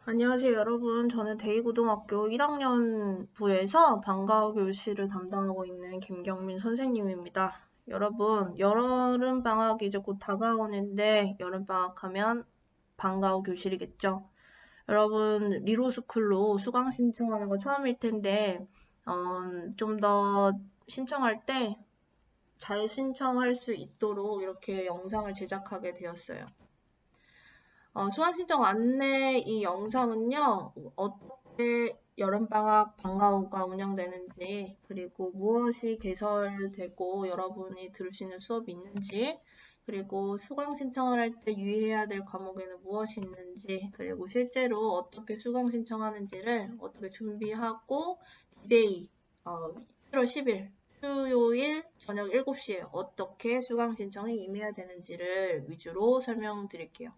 안녕하세요, 여러분. 저는 대희고등학교 1학년부에서 방과후 교실을 담당하고 있는 김경민 선생님입니다. 여러분, 여름방학이 이제 곧 다가오는데, 여름방학 하면 방과후 교실이겠죠? 여러분, 리로스쿨로 수강 신청하는 거 처음일 텐데, 좀 더 신청할 때 잘 신청할 수 있도록 이렇게 영상을 제작하게 되었어요. 수강 신청 안내 이 영상은요, 어떻게 여름방학 방과후가 운영되는지, 그리고 무엇이 개설되고 여러분이 들을 수 있는 수업이 있는지, 그리고 수강 신청을 할 때 유의해야 될 과목에는 무엇이 있는지, 그리고 실제로 어떻게 수강 신청하는지를 어떻게 준비하고, 디데이, 1월 10일, 수요일 저녁 7시에 어떻게 수강 신청에 임해야 되는지를 위주로 설명드릴게요.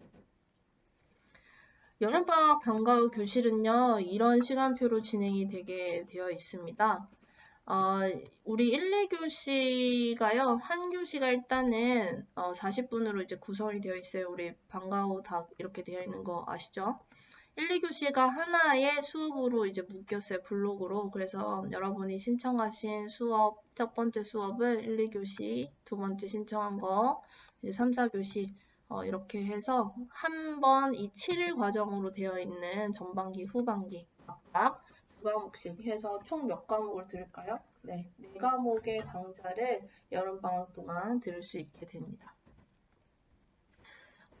여름방학 방과후 교실은요, 이런 시간표로 진행이 되게 되어 있습니다. 우리 1, 2교시가요, 한 교시가 일단은 40분으로 이제 구성이 되어 있어요. 우리 방과후 다 이렇게 되어 있는 거 아시죠? 1, 2교시가 하나의 수업으로 이제 묶였어요, 블록으로. 그래서 여러분이 신청하신 수업, 첫 번째 수업을 1, 2교시, 두 번째 신청한 거, 이제 3, 4교시, 이렇게 해서 한 번 이 7일 과정으로 되어 있는 전반기, 후반기 각각 두 과목씩 해서 총 몇 과목을 들을까요? 네, 4과목의 강좌를 여름방학 동안 들을 수 있게 됩니다.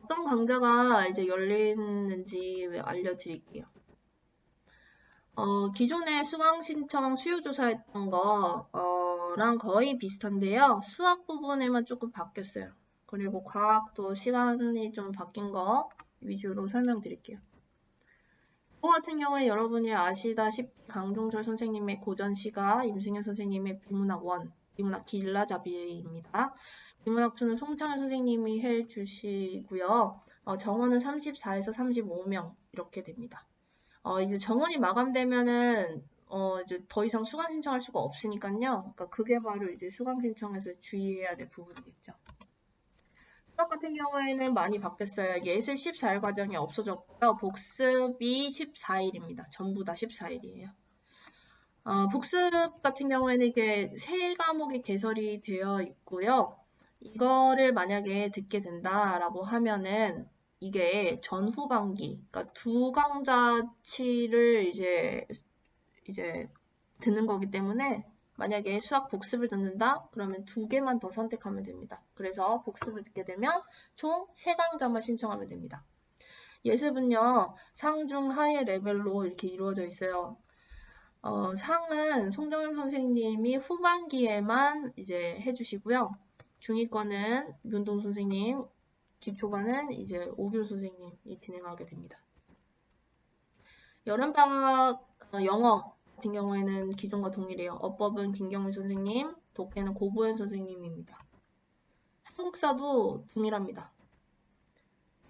어떤 강좌가 이제 열리는지 알려드릴게요. 기존에 수강 신청 수요조사했던 거랑 거의 비슷한데요. 수학 부분에만 조금 바뀌었어요. 그리고 과학도 시간이 좀 바뀐 거 위주로 설명드릴게요. 이거 같은 경우에 여러분이 아시다시피 강종철 선생님의 고전시가, 임승현 선생님의 비문학 1, 비문학 길라잡이입니다. 비문학 2는 송창현 선생님이 해주시고요. 정원은 34에서 35명 이렇게 됩니다. 이제 정원이 마감되면은 이제 더 이상 수강 신청할 수가 없으니까요. 그러니까 그게 바로 이제 수강 신청에서 주의해야 될 부분이겠죠. 수학 같은 경우에는 많이 바뀌었어요. 예습 14일 과정이 없어졌고요. 복습이 14일입니다. 전부 다 14일이에요. 복습 같은 경우에는 이게 세 과목이 개설이 되어 있고요. 이거를 만약에 듣게 된다라고 하면은 이게 전후반기, 그러니까 두 강좌치를 이제 듣는 거기 때문에 만약에 수학 복습을 듣는다? 그러면 2개만 더 선택하면 됩니다. 그래서 복습을 듣게 되면 총 3강좌만 신청하면 됩니다. 예습은요, 상중 하의 레벨로 이렇게 이루어져 있어요. 상은 송정현 선생님이 후반기에만 이제 해주시고요. 중위권은 윤동 선생님, 기초반은 이제 오규 선생님이 진행하게 됩니다. 여름방학 영어 같은 경우에는 기존과 동일해요. 어법은 김경민 선생님, 독해는 고보현 선생님입니다. 한국사도 동일합니다.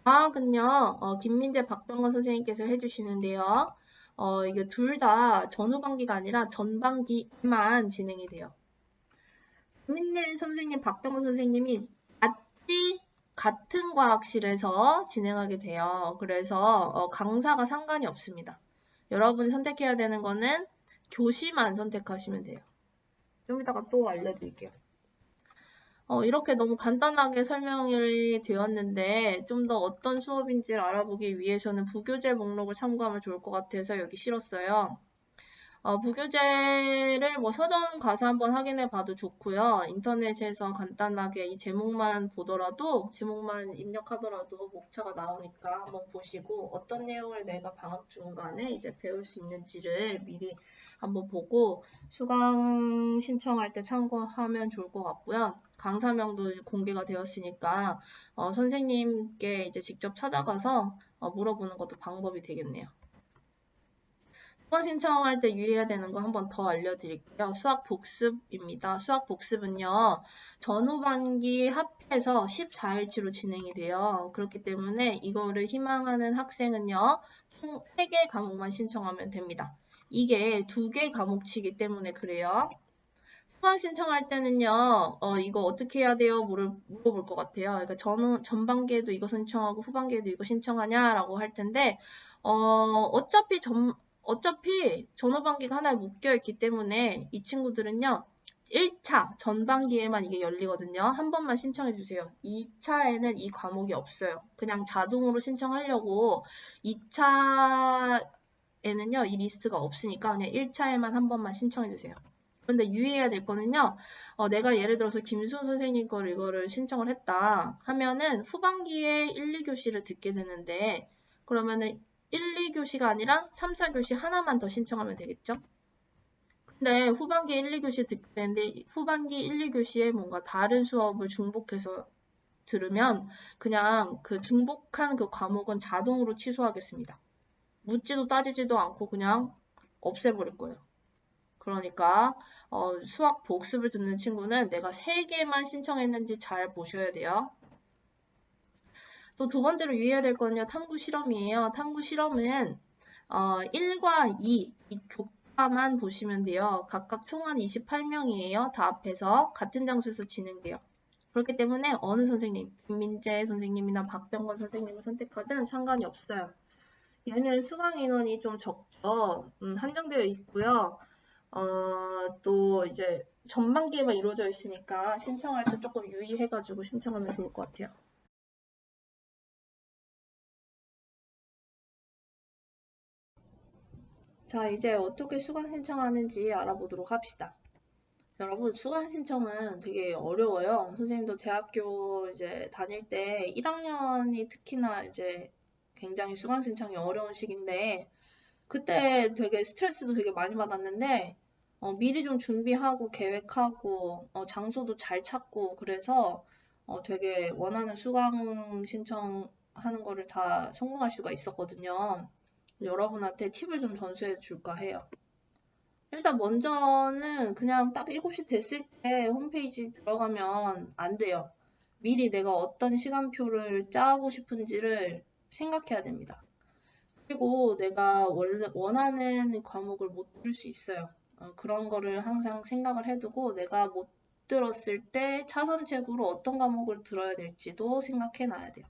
과학은요, 김민재, 박병건 선생님께서 해주시는데요. 이게 둘 다 전후반기가 아니라 전반기만 진행이 돼요. 김민재 선생님, 박병건 선생님이 같은 과학실에서 진행하게 돼요. 그래서 강사가 상관이 없습니다. 여러분이 선택해야 되는 거는 교시만 선택하시면 돼요. 좀 이따가 또 알려드릴게요. 이렇게 너무 간단하게 설명이 되었는데 좀 더 어떤 수업인지를 알아보기 위해서는 부교재 목록을 참고하면 좋을 것 같아서 여기 실었어요. 부교재를 뭐 서점 가서 한번 확인해 봐도 좋고요. 인터넷에서 간단하게 이 제목만 보더라도, 제목만 입력하더라도 목차가 나오니까 한번 보시고 어떤 내용을 내가 방학 중간에 이제 배울 수 있는지를 미리 한번 보고 수강 신청할 때 참고하면 좋을 것 같고요. 강사명도 공개가 되었으니까 선생님께 이제 직접 찾아가서 물어보는 것도 방법이 되겠네요. 수강 신청할 때 유의해야 되는 거 한 번 더 알려드릴게요. 수학 복습입니다. 수학 복습은요, 전후반기 합해서 14일치로 진행이 돼요. 그렇기 때문에 이거를 희망하는 학생은요, 총 3개 과목만 신청하면 됩니다. 이게 2개 과목치기 때문에 그래요. 수강 신청할 때는요, 이거 어떻게 해야 돼요? 물어볼 것 같아요. 그러니까 저는 전반기에도 이거 신청하고 후반기에도 이거 신청하냐라고 할 텐데, 어차피 전후반기가 하나에 묶여 있기 때문에 이 친구들은요, 1차 전반기에만 이게 열리거든요. 한 번만 신청해 주세요. 2차에는 이 과목이 없어요. 그냥 자동으로 신청하려고 2차에는요, 이 리스트가 없으니까 그냥 1차에만 한 번만 신청해 주세요. 그런데 유의해야 될 거는요, 내가 예를 들어서 김수훈 선생님 거를 이거를 신청을 했다 하면은 후반기에 1, 2교시를 듣게 되는데, 그러면은 1, 2교시가 아니라 3, 4교시 하나만 더 신청하면 되겠죠? 근데 후반기 1, 2교시 듣게 되는데, 후반기 1, 2교시에 뭔가 다른 수업을 중복해서 들으면 그냥 그 중복한 그 과목은 자동으로 취소하겠습니다. 묻지도 따지지도 않고 그냥 없애버릴 거예요. 그러니까 수학 복습을 듣는 친구는 내가 3개만 신청했는지 잘 보셔야 돼요. 또 두 번째로 유의해야 될 거는요. 탐구 실험이에요. 탐구 실험은 1과 2, 이 교과만 보시면 돼요. 각각 총은 28명이에요. 다 합해서 같은 장소에서 진행돼요. 그렇기 때문에 어느 선생님, 김민재 선생님이나 박병건 선생님을 선택하든 상관이 없어요. 얘는 수강 인원이 좀 적죠. 한정되어 있고요. 또 이제 전반기에만 이루어져 있으니까 신청할 때 조금 유의해가지고 신청하면 좋을 것 같아요. 자, 이제 어떻게 수강 신청하는지 알아보도록 합시다. 여러분, 수강 신청은 되게 어려워요. 선생님도 대학교 이제 다닐 때 1학년이 특히나 이제 굉장히 수강 신청이 어려운 시기인데, 그때 되게 스트레스도 되게 많이 받았는데, 미리 좀 준비하고 계획하고, 장소도 잘 찾고, 그래서 되게 원하는 수강 신청하는 거를 다 성공할 수가 있었거든요. 여러분한테 팁을 좀 전수해 줄까 해요. 일단 먼저는 그냥 딱 7시 됐을 때 홈페이지 들어가면 안 돼요. 미리 내가 어떤 시간표를 짜고 싶은지를 생각해야 됩니다. 그리고 내가 원래 원하는 과목을 못 들을 수 있어요. 그런 거를 항상 생각을 해두고 내가 못 들었을 때 차선책으로 어떤 과목을 들어야 될지도 생각해 놔야 돼요.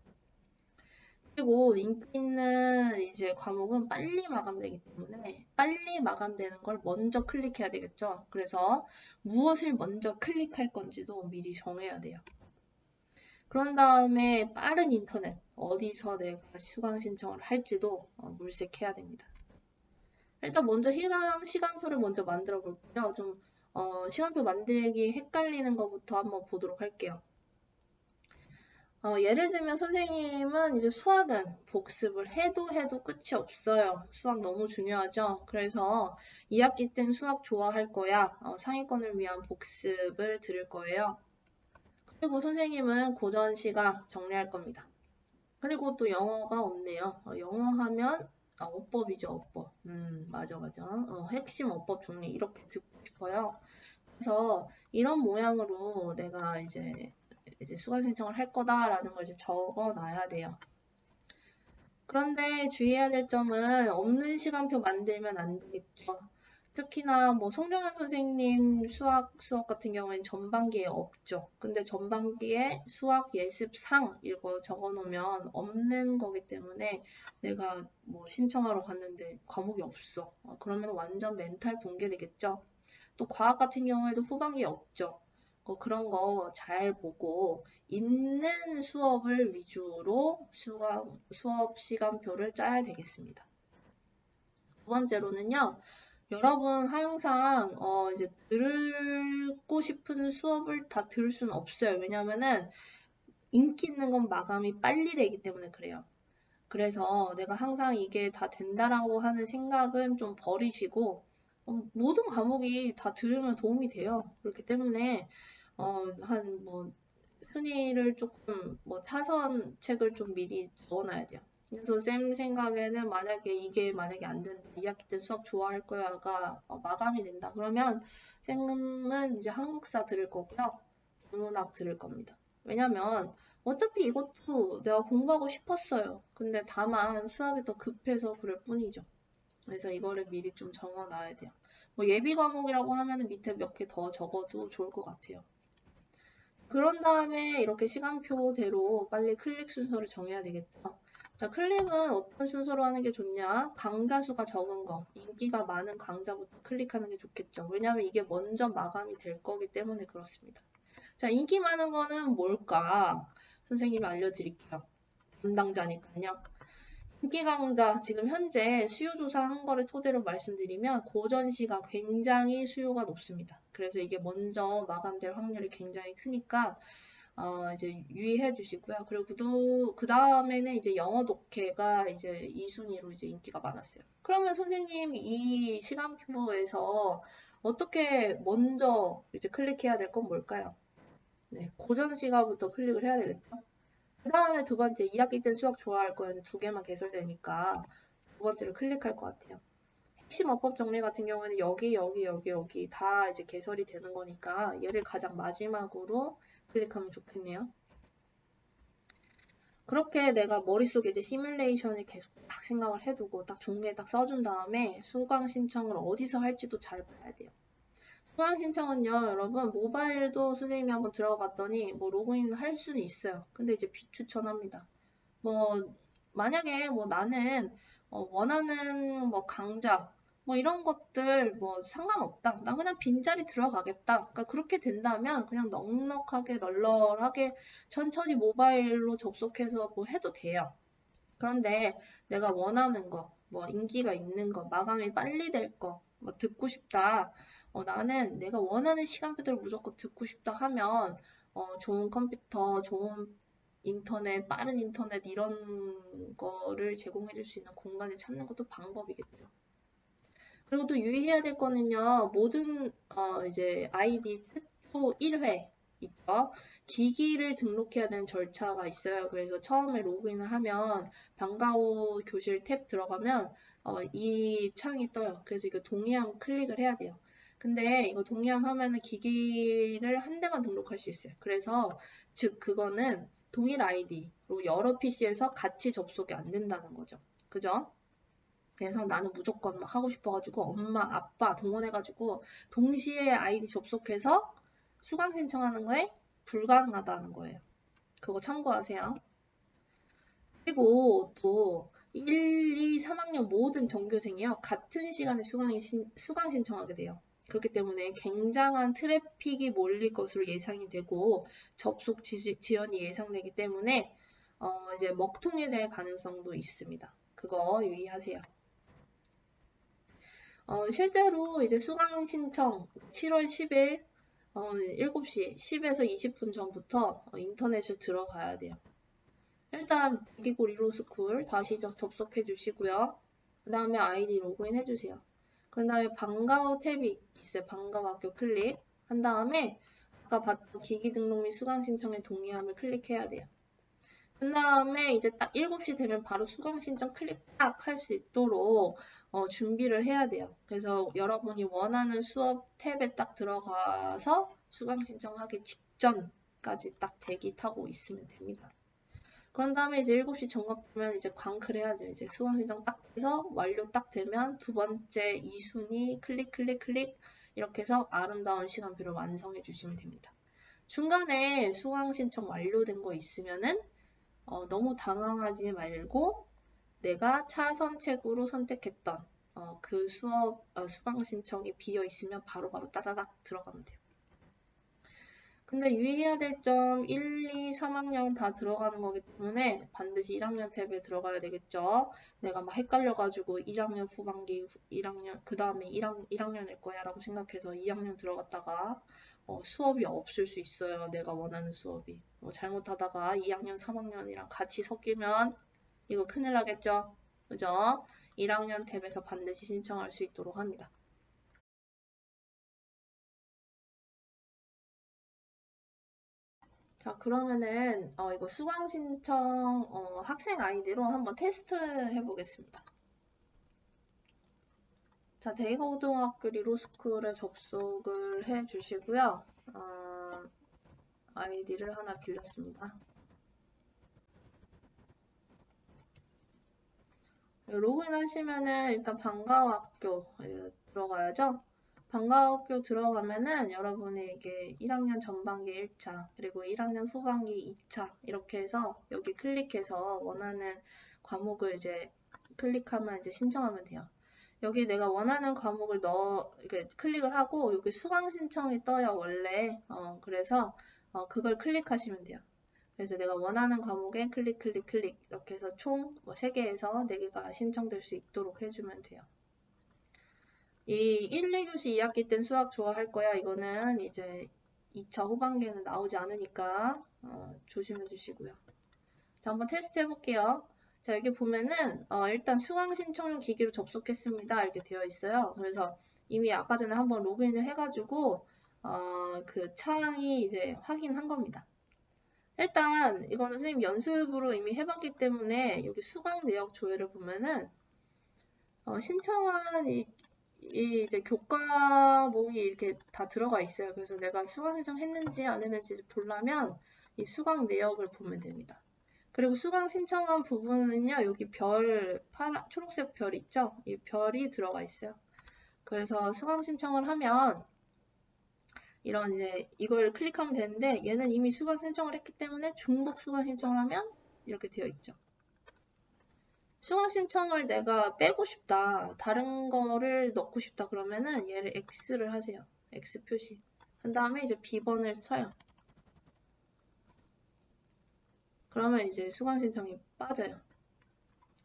그리고 인기 있는 이제 과목은 빨리 마감되기 때문에 빨리 마감되는 걸 먼저 클릭해야 되겠죠. 그래서 무엇을 먼저 클릭할 건지도 미리 정해야 돼요. 그런 다음에 빠른 인터넷, 어디서 내가 수강 신청을 할지도 물색해야 됩니다. 일단 먼저 시간표를 먼저 만들어 볼게요. 좀 시간표 만들기 헷갈리는 것부터 한번 보도록 할게요. 예를 들면 선생님은 이제 수학은 복습을 해도 끝이 없어요. 수학 너무 중요하죠. 그래서 2학기 땐 수학 좋아할 거야. 상위권을 위한 복습을 들을 거예요. 그리고 선생님은 고전 시각 정리할 겁니다. 그리고 또 영어가 없네요. 영어 하면 어법이죠, 어법. 맞아. 핵심 어법 정리 이렇게 듣고 싶어요. 그래서 이런 모양으로 내가 이제 수강 신청을 할 거다라는 걸 이제 적어 놔야 돼요. 그런데 주의해야 될 점은 없는 시간표 만들면 안 되겠죠. 특히나 뭐 송정현 선생님 수업 같은 경우에는 전반기에 없죠. 근데 전반기에 수학 예습상 이거 적어 놓으면 없는 거기 때문에 내가 뭐 신청하러 갔는데 과목이 없어. 그러면 완전 멘탈 붕괴되겠죠. 또 과학 같은 경우에도 후반기에 없죠. 그런 거 잘 보고 있는 수업을 위주로 수업 시간표를 짜야 되겠습니다. 두 번째로는요. 여러분 항상 이제 듣고 싶은 수업을 다 들을 수는 없어요. 왜냐면은 인기 있는 건 마감이 빨리 되기 때문에 그래요. 그래서 내가 항상 이게 다 된다라고 하는 생각은 좀 버리시고 모든 과목이 다 들으면 도움이 돼요. 그렇기 때문에 한 뭐 순위를 조금 뭐 타선 책을 좀 미리 넣어놔야 돼요. 그래서 쌤 생각에는 만약에 이게 만약에 안 된다, 2학기 때 수업 좋아할 거야가 마감이 된다. 그러면 쌤은 이제 한국사 들을 거고요. 국문학 들을 겁니다. 왜냐면 어차피 이것도 내가 공부하고 싶었어요. 근데 다만 수학이 더 급해서 그럴 뿐이죠. 그래서 이거를 미리 좀 적어 놔야 돼요. 뭐 예비 과목이라고 하면은 밑에 몇 개 더 적어도 좋을 것 같아요. 그런 다음에 이렇게 시간표대로 빨리 클릭 순서를 정해야 되겠죠. 자, 클릭은 어떤 순서로 하는 게 좋냐? 강좌 수가 적은 거, 인기가 많은 강좌부터 클릭하는 게 좋겠죠. 왜냐하면 이게 먼저 마감이 될 거기 때문에 그렇습니다. 자, 인기 많은 거는 뭘까? 선생님이 알려드릴게요. 담당자니까요. 인기 강좌, 지금 현재 수요 조사한 거를 토대로 말씀드리면 고전시가 굉장히 수요가 높습니다. 그래서 이게 먼저 마감될 확률이 굉장히 크니까 이제 유의해 주시고요. 그리고 그 다음에는 이제 영어 독해가 이제 2순위로 이제 인기가 많았어요. 그러면 선생님 이 시간표에서 어떻게 먼저 이제 클릭해야 될 건 뭘까요? 네, 고전 시가부터 클릭을 해야 되겠죠. 그 다음에 두 번째, 2학기 때 수학 좋아할 거에는 두 개만 개설되니까 두 번째를 클릭할 것 같아요. 핵심 어법 정리 같은 경우에는 여기 다 이제 개설이 되는 거니까 얘를 가장 마지막으로 클릭하면 좋겠네요. 그렇게 내가 머릿속에 이제 시뮬레이션을 계속 딱 생각을 해두고 딱 종이에 딱 써준 다음에 수강 신청을 어디서 할지도 잘 봐야 돼요. 수강 신청은요, 여러분, 모바일도 선생님이 한번 들어가 봤더니 뭐 로그인 할 수는 있어요. 근데 이제 비추천합니다. 뭐 만약에 뭐 나는 원하는 뭐 강좌 뭐 이런 것들 뭐 상관없다. 나 그냥 빈자리 들어가겠다. 그러니까 그렇게 된다면 그냥 넉넉하게 널널하게 천천히 모바일로 접속해서 뭐 해도 돼요. 그런데 내가 원하는 거, 뭐 인기가 있는 거, 마감이 빨리 될 거, 뭐 듣고 싶다. 나는 내가 원하는 시간표대로 무조건 듣고 싶다 하면 좋은 컴퓨터, 좋은 인터넷, 빠른 인터넷 이런 거를 제공해 줄 수 있는 공간을 찾는 것도 방법이겠죠. 그리고 또 유의해야 될 거는요. 모든 이제 아이디 특효 1회 있죠. 기기를 등록해야 되는 절차가 있어요. 그래서 처음에 로그인을 하면 방과후 교실 탭 들어가면 이 창이 떠요. 그래서 이거 동의함 클릭을 해야 돼요. 근데 이거 동의함 하면은 기기를 한 대만 등록할 수 있어요. 그래서 즉 그거는 동일 아이디로 여러 PC에서 같이 접속이 안 된다는 거죠. 그죠? 그래서 나는 무조건 막 하고 싶어가지고 엄마, 아빠 동원해가지고 동시에 아이디 접속해서 수강 신청하는 거에 불가능하다는 거예요. 그거 참고하세요. 그리고 또 1, 2, 3학년 모든 전교생이요. 같은 시간에 수강 신청하게 돼요. 그렇기 때문에 굉장한 트래픽이 몰릴 것으로 예상이 되고 접속 지연이 예상되기 때문에 이제 먹통이 될 가능성도 있습니다. 그거 유의하세요. 실제로 이제 수강 신청 7월 10일 7시 10에서 20분 전부터 인터넷을 들어가야 돼요. 일단 대기고 리로스쿨 다시 접속해 주시고요. 그 다음에 아이디 로그인 해주세요. 그 다음에 방과후 탭이 있어요. 방과후 학교 클릭 한 다음에 아까 봤던 기기 등록 및 수강 신청의 동의함을 클릭해야 돼요. 그 다음에 이제 딱 7시 되면 바로 수강 신청 클릭 딱 할 수 있도록 준비를 해야 돼요. 그래서 여러분이 원하는 수업 탭에 딱 들어가서 수강 신청하기 직전까지 딱 대기 타고 있으면 됩니다. 그런 다음에 이제 7시 정각되면 이제 광클 해야죠. 이제 수강 신청 딱 해서 완료 딱 되면 두 번째 2순위 클릭 이렇게 해서 아름다운 시간표를 완성해 주시면 됩니다. 중간에 수강 신청 완료된 거 있으면은 너무 당황하지 말고 내가 차선책으로 선택했던 그 수강 신청이 비어 있으면 바로바로 따다닥 들어가면 돼요. 근데 유의해야 될 점 1, 2, 3학년 다 들어가는 거기 때문에 반드시 1학년 탭에 들어가야 되겠죠. 내가 막 헷갈려가지고 1학년 후반기 1학년 그 다음에 1학년일 거야 라고 생각해서 2학년 들어갔다가 수업이 없을 수 있어요. 내가 원하는 수업이. 잘못하다가 2학년, 3학년이랑 같이 섞이면 이거 큰일 나겠죠. 그죠? 1학년 탭에서 반드시 신청할 수 있도록 합니다. 자, 그러면은 이거 수강 신청 학생 아이디로 한번 테스트 해보겠습니다. 자, 대거고등학교 리로스쿨에 접속을 해주시고요. 아이디를 하나 빌렸습니다. 로그인 하시면은 일단 방과학교 들어가야죠. 방과학교 들어가면은 여러분이 이게 1학년 전반기 1차, 그리고 1학년 후반기 2차 이렇게 해서 여기 클릭해서 원하는 과목을 이제 클릭하면 이제 신청하면 돼요. 여기 내가 원하는 과목을 이렇게 클릭을 하고 여기 수강 신청이 떠요, 원래. 그래서 그걸 클릭하시면 돼요. 그래서 내가 원하는 과목에 클릭 이렇게 해서 총 3개에서 4개가 신청될 수 있도록 해주면 돼요. 이 1, 2교시 2학기 땐 수학 좋아할 거야. 이거는 이제 2차 후반기에는 나오지 않으니까 조심해 주시고요. 자, 한번 테스트 해볼게요. 자, 여기 보면은 일단 수강 신청용 기기로 접속했습니다. 이렇게 되어 있어요. 그래서 이미 아까 전에 한번 로그인을 해가지고 그 창이 이제 확인한 겁니다. 일단 이거는 선생님 연습으로 이미 해봤기 때문에 여기 수강 내역 조회를 보면은 신청한 이제 교과목이 이렇게 다 들어가 있어요. 그래서 내가 수강 신청했는지 안 했는지 보려면 이 수강 내역을 보면 됩니다. 그리고 수강 신청한 부분은요, 여기 초록색 별 있죠? 이 별이 들어가 있어요. 그래서 수강 신청을 하면 이런 이제 이걸 클릭하면 되는데 얘는 이미 수강 신청을 했기 때문에 중복 수강 신청을 하면 이렇게 되어 있죠. 수강 신청을 내가 빼고 싶다, 다른 거를 넣고 싶다 그러면은 얘를 X를 하세요. X 표시. 한 다음에 이제 B번을 쳐요. 그러면 이제 수강 신청이 빠져요.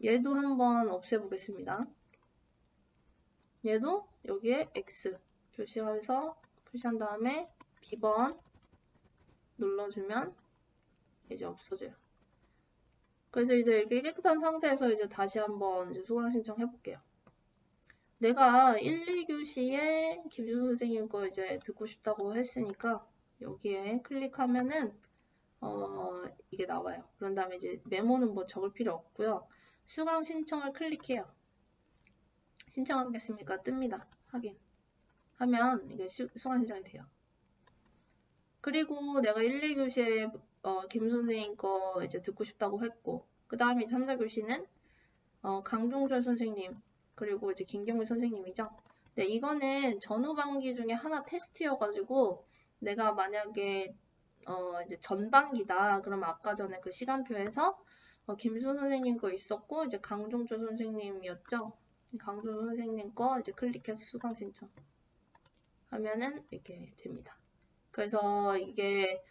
얘도 한번 없애보겠습니다. 얘도 여기에 X 표시하면서 표시한 다음에 B번 눌러주면 이제 없어져요. 그래서 이제 이렇게 깨끗한 상태에서 이제 다시 한번 이제 수강 신청 해볼게요. 내가 1, 2교시에 김준 선생님 거 이제 듣고 싶다고 했으니까 여기에 클릭하면은 이게 나와요. 그런 다음에 이제 메모는 뭐 적을 필요 없고요. 수강 신청을 클릭해요. 신청하겠습니까? 뜹니다. 확인. 하면 이게 수강 신청이 돼요. 그리고 내가 1, 2교시에 김 선생님 거 이제 듣고 싶다고 했고, 그 다음에 3, 4교시는 강종철 선생님, 그리고 이제 김경미 선생님이죠. 네, 이거는 전후반기 중에 하나 테스트여가지고, 내가 만약에 이제 전반기다. 그러면 아까 전에 그 시간표에서 김수 선생님 거 있었고, 이제 강종철 선생님이었죠. 강종철 선생님 거 이제 클릭해서 수강 신청 하면은 이렇게 됩니다. 그래서 이게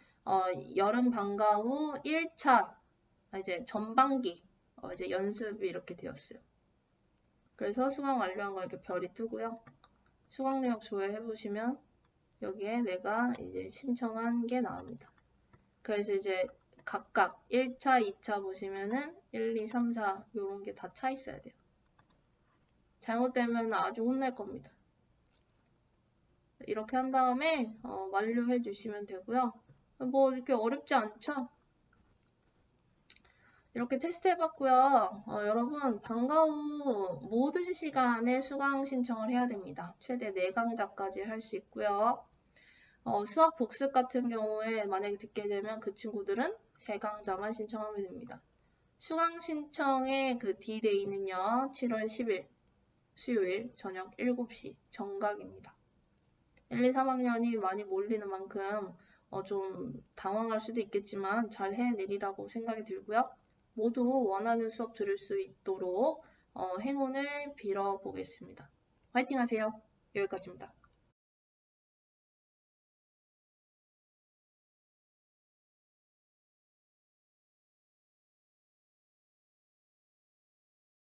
여름 방과 후 1차 이제 전반기 이제 연습이 이렇게 되었어요. 그래서 수강 완료한 거 이렇게 별이 뜨고요. 수강 내역 조회해 보시면 여기에 내가 이제 신청한 게 나옵니다. 그래서 이제 각각 1차, 2차 보시면은 1, 2, 3, 4 이런 게 다 차 있어야 돼요. 잘못되면 아주 혼날 겁니다. 이렇게 한 다음에 완료해 주시면 되고요. 뭐 이렇게 어렵지 않죠? 이렇게 테스트 해봤고요. 여러분 방과 후 모든 시간에 수강 신청을 해야 됩니다. 최대 4강좌까지 할 수 있고요. 수학 복습 같은 경우에 만약에 듣게 되면 그 친구들은 3강좌만 신청하면 됩니다. 수강 신청의 그 D-Day는요. 7월 10일 수요일 저녁 7시 정각입니다. 1, 2, 3학년이 많이 몰리는 만큼 좀 당황할 수도 있겠지만 잘 해내리라고 생각이 들고요. 모두 원하는 수업 들을 수 있도록 행운을 빌어보겠습니다. 화이팅 하세요. 여기까지입니다.